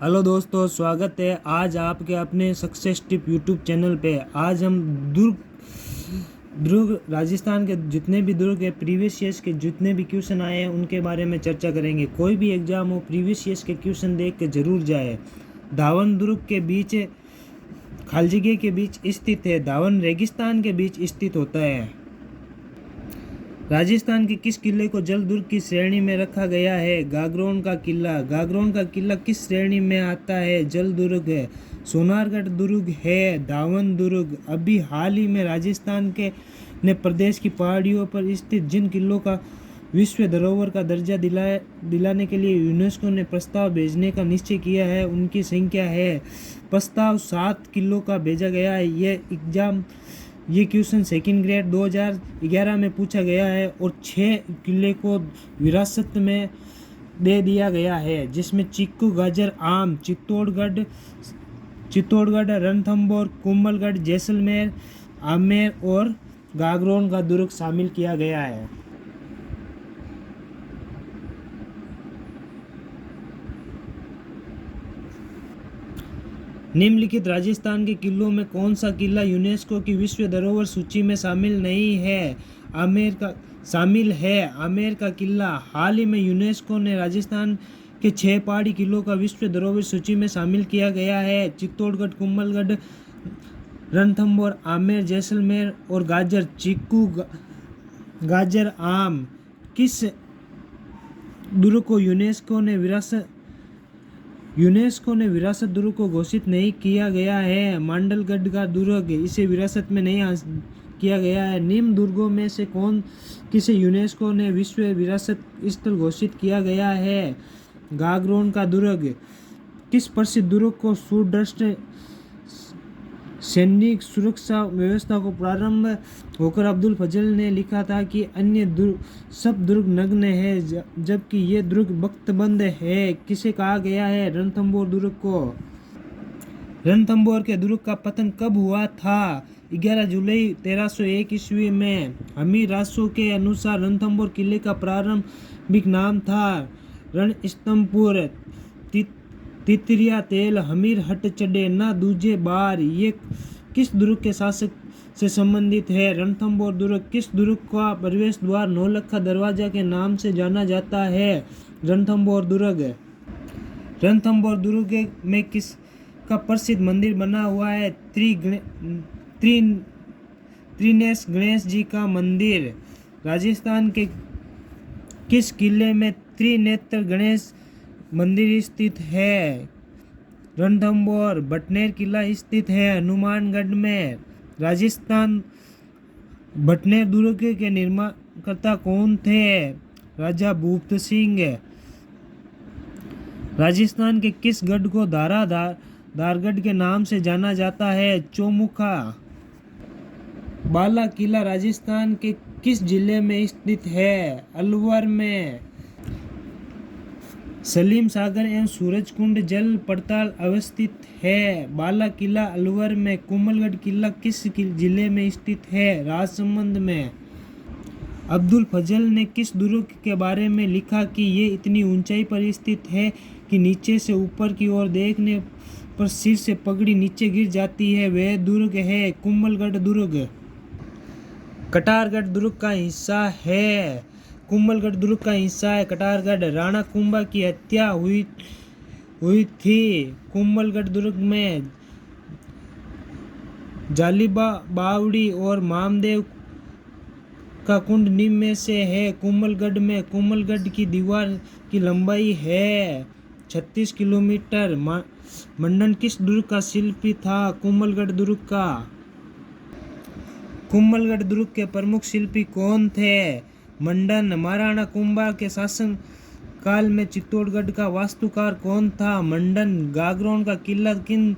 Hello दोस्तों, स्वागत है आज आपके अपने सक्सेस टिप यूट्यूब चैनल पे। आज हम दुर्ग राजस्थान के जितने भी दुर्ग है, प्रीवियस ईयर्स के जितने भी क्वेश्चन आए हैं उनके बारे में चर्चा करेंगे। कोई भी एग्जाम हो, प्रीवियस ईयर्स के क्वेश्चन देख के जरूर जाए। धावन दुर्ग के बीच खालजिगे के बीच स्थित है। धावन रेगिस्तान के बीच स्थित होता है। राजस्थान के किस किले को जल दुर्ग की श्रेणी में रखा गया है? गागरोन का किला। गागरोन का किला किस श्रेणी में आता है? जल दुर्ग है। सोनारगढ़ दुर्ग है। धावन दुर्ग। अभी हाल ही में राजस्थान के ने प्रदेश की पहाड़ियों पर स्थित जिन किलों का विश्व धरोहर का दर्जा दिलाने के लिए यूनेस्को ने प्रस्ताव भेजने का निश्चय किया है, उनकी संख्या है। प्रस्ताव 7 किलों का भेजा गया है। ये क्वेश्चन सेकंड ग्रेड 2011 में पूछा गया है और 6 किले को विरासत में दे दिया गया है, जिसमें चिक्कू, गाजर, आम, चित्तौड़गढ़, रणथंभौर, कुंभलगढ़, जैसलमेर, आमेर और गागरोन का दुर्ग शामिल किया गया है। निम्नलिखित राजस्थान के किलों में कौन सा किला यूनेस्को की विश्व धरोहर सूची में शामिल नहीं है? आमेर का किला। हाल ही में यूनेस्को ने राजस्थान के 6 पहाड़ी किलों का विश्व धरोहर सूची में शामिल किया गया है। चित्तौड़गढ़, कुंभलगढ़, रणथंभौर, आमेर, जैसलमेर और गाजर। चिक्कू, गाजर, आम किस दुर्ग को यूनेस्को ने विरासत दुर्ग को घोषित नहीं किया गया है? मांडलगढ़ का दुर्ग, इसे विरासत में नहीं किया गया है। निम्न दुर्गों में से किसे यूनेस्को ने विश्व विरासत स्थल घोषित किया गया है? गागरोन का दुर्ग। किस प्रसिद्ध दुर्ग को सुदृढ़ सैनिक सुरक्षा व्यवस्था को प्रारंभ होकर अब्दुल फजल ने लिखा था कि अन्य सब दुर्ग नग्न है, जबकि ये दुर्ग बख्तबंद है? किसे कहा गया है रणथंभौर दुर्ग को? रणथंभौर के दुर्ग का पतन कब हुआ था? 11 जुलाई 1301 ईस्वी में। हमीर रासो के अनुसार रणथंभौर किले का प्रारंभिक नाम था रणस्तंभपुर। तितरिया तेल हमीर हट चढ़े ना दूजे बार, ये किस दुर्ग के शासक से संबंधित है? रणथंभौर दुर्ग। किस दुर्ग का प्रवेश द्वार नौलखा दरवाजा के नाम से जाना जाता है? रणथंभौर दुर्ग। रणथंभौर दुर्ग में किस का प्रसिद्ध मंदिर बना हुआ है? त्रिनेश गणेश जी का मंदिर। राजस्थान के किस किले में त्रिनेत्र गणेश मंदिर स्थित है? रणथंभौर। बटनेर किला स्थित है हनुमानगढ़ में। राजस्थान बटनेर दुर्ग के निर्माणकर्ता कौन थे? राजा भूप सिंह। राजस्थान के किस गढ़ को दारगढ़ के नाम से जाना जाता है? चौमुखा। बाला किला राजस्थान के किस जिले में स्थित है? अलवर में। सलीम सागर एवं सूरजकुंड जल पड़ताल अवस्थित है। बाला किला अलवर में। कुंभलगढ़ किला किस जिले में स्थित है? राजसमंद में। अब्दुल फजल ने किस दुर्ग के बारे में लिखा कि ये इतनी ऊंचाई पर स्थित है कि नीचे से ऊपर की ओर देखने पर सिर से पगड़ी नीचे गिर जाती है? वह दुर्ग है कुंभलगढ़ दुर्ग। कटारगढ़ दुर्ग का हिस्सा है। कुंभलगढ़ दुर्ग का हिस्सा है कटारगढ़। राणा कुंभा की हत्या हुई थी कुंभलगढ़ दुर्ग में। जालिबा बावड़ी और मामदेव का कुंड निम्न में से है कुंभलगढ़ में। कुंभलगढ़ की दीवार की लंबाई है 36 किलोमीटर। मंडन किस दुर्ग का शिल्पी था? कुंभलगढ़ दुर्ग का। कुंभलगढ़ दुर्ग के प्रमुख शिल्पी कौन थे? मंडन। महाराणा कुंभा के शासन काल में चित्तौड़गढ़ का वास्तुकार कौन था? मंडन। गागरोन का किला किन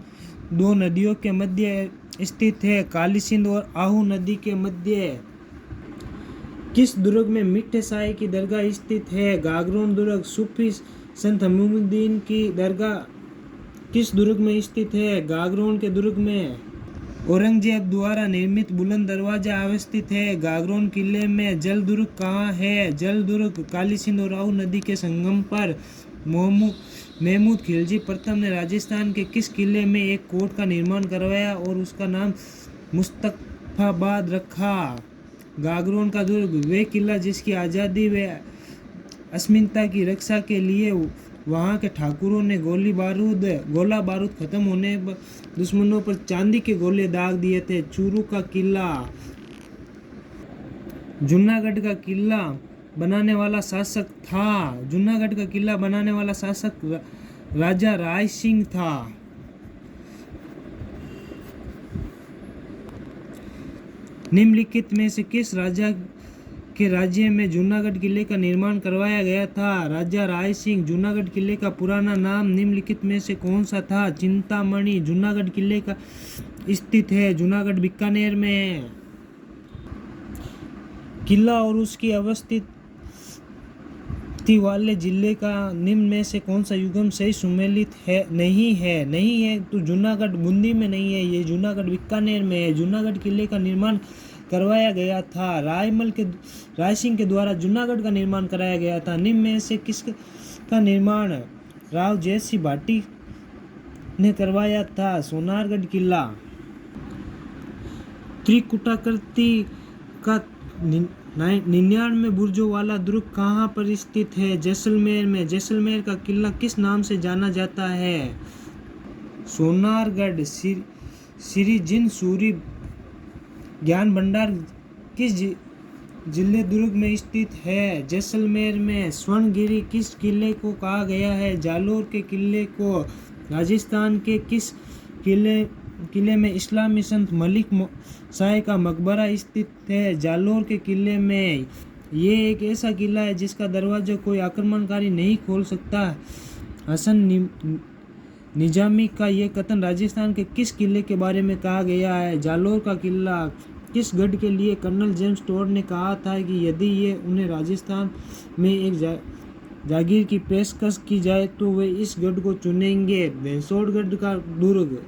दो नदियों के मध्य स्थित है? काली सिंध और आहू नदी के मध्य। किस दुर्ग में मीठे साये की दरगाह स्थित है? गागरोन दुर्ग। सूफी संत हमीउद्दीन की दरगाह किस दुर्ग में स्थित है? गागरोन के दुर्ग में। औरंगजेब द्वारा निर्मित बुलंद दरवाजा अवस्थित है गागरोन किले में। जल दुर्ग कहाँ है? जल दुर्ग काली सिंध और आहू नदी के संगम पर। महमूद खिलजी प्रथम ने राजस्थान के किस किले में एक कोट का निर्माण करवाया और उसका नाम मुस्तफाबाद रखा? गागरोन का दुर्ग, वे किला जिसकी आज़ादी व अस्मिता की रक्षा के लिए वहां के ठाकुरों ने गोला बारूद खत्म होने पर दुश्मनों पर चांदी के गोले दाग दिए थे। चूरू का किला। जूनागढ़ का किला बनाने वाला शासक था। जूनागढ़ का किला बनाने वाला शासक राजा राय सिंह था। निम्नलिखित में से किस राजा के राज्य में जूनागढ़ किले का निर्माण करवाया गया था? राजा राय सिंह। जूनागढ़ किले का पुराना नाम निम्नलिखित में से कौन सा था? चिंतामणि। जूनागढ़ किले का स्थित है जूनागढ़ बीकानेर में। किला और उसकी अवस्थिति वाले जिले का निम्न में से कौन सा युग्म सही सुमेलित है? नहीं है तो जूनागढ़ बूंदी में नहीं है, ये जूनागढ़ बीकानेर में है। जूनागढ़ किले का निर्माण करवाया गया था राय सिंह के द्वारा जूनागढ़ का निर्माण कराया गया था। निम्न में से किसका निर्माण राव जैत सिंह भाटी ने करवाया था? सोनारगढ़ किला। त्रिकुटाकृति का 99 बुर्जों वाला दुर्ग कहाँ पर स्थित है? जैसलमेर में। जैसलमेर का किला किस नाम से जाना जाता है? सोनारगढ़। श्री जिन सूरी ज्ञान भंडार किस जिले दुर्ग में स्थित है? जैसलमेर में। स्वर्णगिरी किस किले को कहा गया है? जालोर के किले को। राजस्थान के किस किले में इस्लामी संत मलिक शाह का मकबरा स्थित है? जालोर के किले में। ये एक ऐसा किला है जिसका दरवाजा कोई आक्रमणकारी नहीं खोल सकता। हसन निजामी का ये कथन राजस्थान के किस किले के बारे में कहा गया है? जालोर का किला। किस गढ़ के लिए कर्नल जेम्स टोड ने कहा था कि यदि ये उन्हें राजस्थान में एक जागीर की पेशकश की जाए तो वे इस गढ़ को चुनेंगे? भैंसोड़गढ़ का दुर्ग।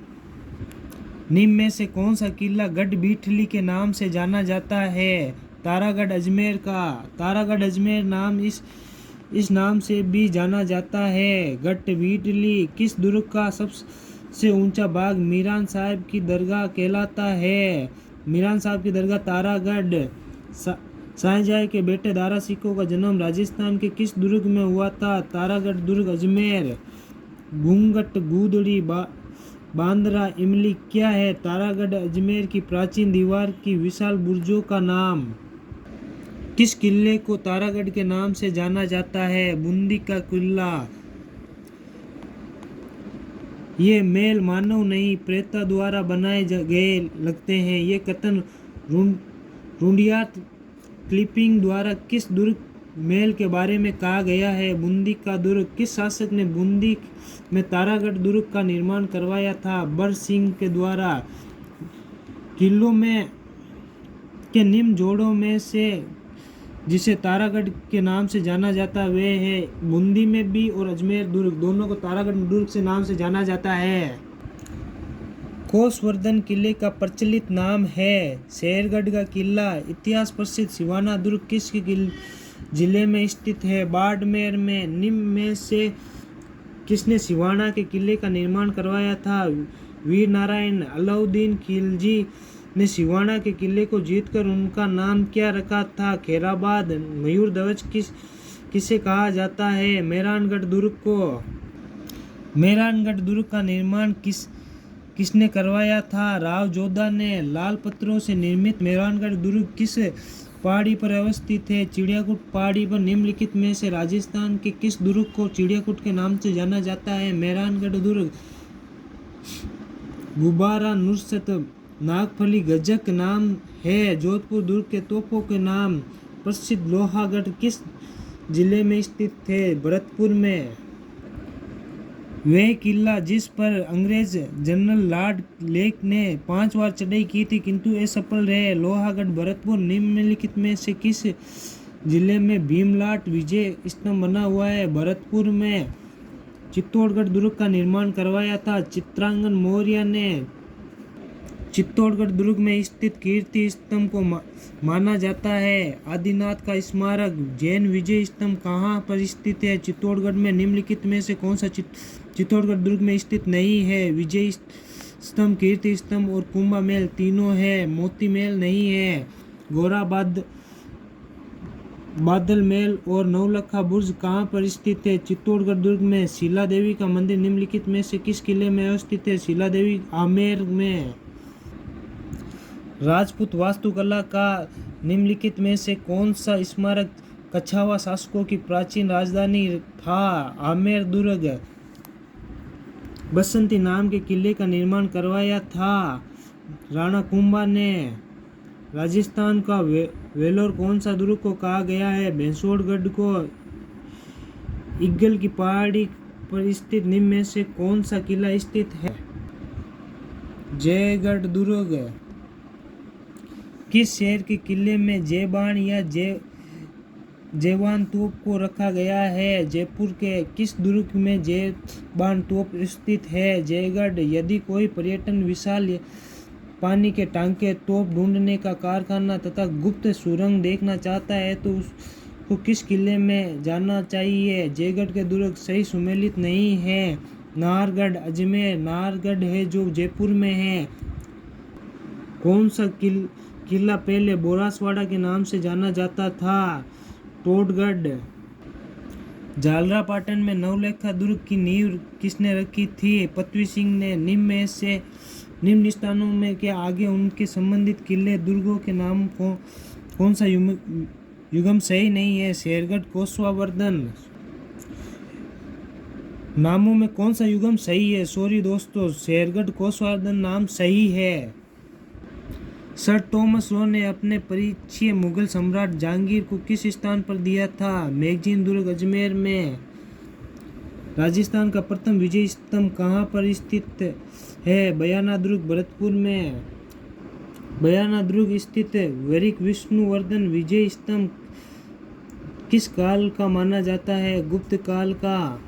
निम्न में से कौन सा किला गढ़ बीठली के नाम से जाना जाता है? तारागढ़ अजमेर का। तारागढ़ अजमेर नाम इस नाम से भी जाना जाता है। गढ़ बीठली किस दुर्ग का सबसे ऊंचा भाग मीरान साहब की दरगाह कहलाता है? मीरान साहब की दरगाह तारागढ़। शाहजहाँ के बेटे दारा सिकों का जन्म राजस्थान के किस दुर्ग में हुआ था? तारागढ़ दुर्ग अजमेर। घूंघट, गूदड़ी, बांद्रा, इमली क्या है? तारागढ़ अजमेर की प्राचीन दीवार की विशाल बुर्जों का नाम। किस किले को तारागढ़ के नाम से जाना जाता है? बूंदी का किला। ये महल मानव नहीं प्रेता द्वारा बनाए गए लगते हैं। ये कथन रुडियार्ड किपलिंग द्वारा किस दुर्ग महल के बारे में कहा गया है? बूंदी का दुर्ग। किस शासक ने बूंदी में तारागढ़ दुर्ग का निर्माण करवाया था? बर सिंह के द्वारा। किलों में के निम्न जोड़ों में से जिसे तारागढ़ के नाम से जाना जाता वे है बूंदी में भी और अजमेर दुर्ग, दोनों को तारागढ़ दुर्ग से नाम से जाना जाता है। कोसवर्धन किले का प्रचलित नाम है शेरगढ़ का किला। इतिहास प्रसिद्ध सिवाना दुर्ग किस जिले में स्थित है? बाड़मेर में। निम्न में से किसने सिवाना के किले का निर्माण करवाया था? वीर नारायण। अलाउद्दीन खिलजी ने सिवाना के किले को जीतकर उनका नाम क्या रखा था? खैराबाद। मयूर ध्वज किसे कहा जाता है? मेहरानगढ़ दुर्ग को। मेहरानगढ़ दुर्ग का निर्माण किसने करवाया था? राव जोधा ने। लाल पत्थरों से निर्मित मेहरानगढ़ दुर्ग किस पहाड़ी पर अवस्थित है? चिड़ियाकूट पहाड़ी पर। निम्नलिखित में से राजस्थान के किस दुर्ग को चिड़ियाकूट के नाम से जाना जाता है? मेहरानगढ़ दुर्ग। गुब्बारा, नुसरत, नागफली, गजक नाम है। जोधपुर दुर्ग के तोपों के नाम। प्रसिद्ध लोहागढ़ किस जिले में स्थित है? भरतपुर में। वह किला जिस पर अंग्रेज जनरल लॉर्ड लेक ने 5 बार चढ़ाई की थी किंतु असफल रहे। लोहागढ़, भरतपुर। निम्नलिखित में से किस जिले में भीमलाट विजय स्तंभ बना हुआ है? भरतपुर में। चित्तौड़गढ़ दुर्ग का निर्माण करवाया था चित्रांगन मौर्य ने। चित्तौड़गढ़ दुर्ग में स्थित कीर्ति स्तंभ को माना जाता है। आदिनाथ का स्मारक जैन विजय स्तंभ कहाँ पर स्थित है? चित्तौड़गढ़ में। निम्नलिखित में से कौन सा चित्तौड़गढ़ दुर्ग में स्थित नहीं है? विजय स्तंभ, कीर्ति स्तंभ और कुंभा मेल तीनों है। मोती मेल नहीं है। गोरा बादल मेल और नौलखा बुर्ज कहाँ पर स्थित है? चित्तौड़गढ़ दुर्ग में। शिला देवी का मंदिर निम्नलिखित में से किस किले में अवस्थित है? शिला देवी आमेर में। राजपूत वास्तुकला का निम्नलिखित में से कौन सा स्मारक कछावा शासकों की प्राचीन राजधानी था? आमेर दुर्ग। बसंती नाम के किले का निर्माण करवाया था राणा कुंभा ने। राजस्थान का वेलोर कौन सा दुर्ग को कहा गया है? भैंसोड़गढ़ को। इग्गल की पहाड़ी पर स्थित निम्न में से कौन सा किला स्थित है? जयगढ़ दुर्ग। किस शहर के किले में जयबान या जयवान तोप को रखा गया है? जयपुर के। किस दुर्ग में जयबान तोप स्थित है? जयगढ़। यदि कोई पर्यटन विशाल पानी के टांके, तोप ढूंढने का कारखाना तथा गुप्त सुरंग देखना चाहता है तो उसको किस किले में जाना चाहिए? जयगढ़ के दुर्ग सही सुमेलित नहीं है। नाहरगढ़। अजमेर नाहरगढ़ है जो जयपुर में है। कौन सा किला पहले बोरासवाड़ा के नाम से जाना जाता था? टोडगढ़। झालरापाटन में नवलखा दुर्ग की नींव किसने रखी थी? पृथ्वी सिंह ने। निम्न स्थानों में के आगे उनके संबंधित किले दुर्गों के नाम को कौन सा युगम सही नहीं है? शेरगढ़, कोसवावर्धन। नामों में कौन सा युगम सही है? सॉरी दोस्तों, शेरगढ़ कोसवावर्धन नाम सही है। सर थॉमस लो ने अपने परिचय मुगल सम्राट जहांगीर को किस स्थान पर दिया था? मैगजीन दुर्ग, अजमेर में। राजस्थान का प्रथम विजय स्तंभ कहाँ पर स्थित है? बयाना दुर्ग, भरतपुर में। बयाना दुर्ग स्थित वरिक विष्णुवर्धन विजय स्तंभ किस काल का माना जाता है? गुप्त काल का।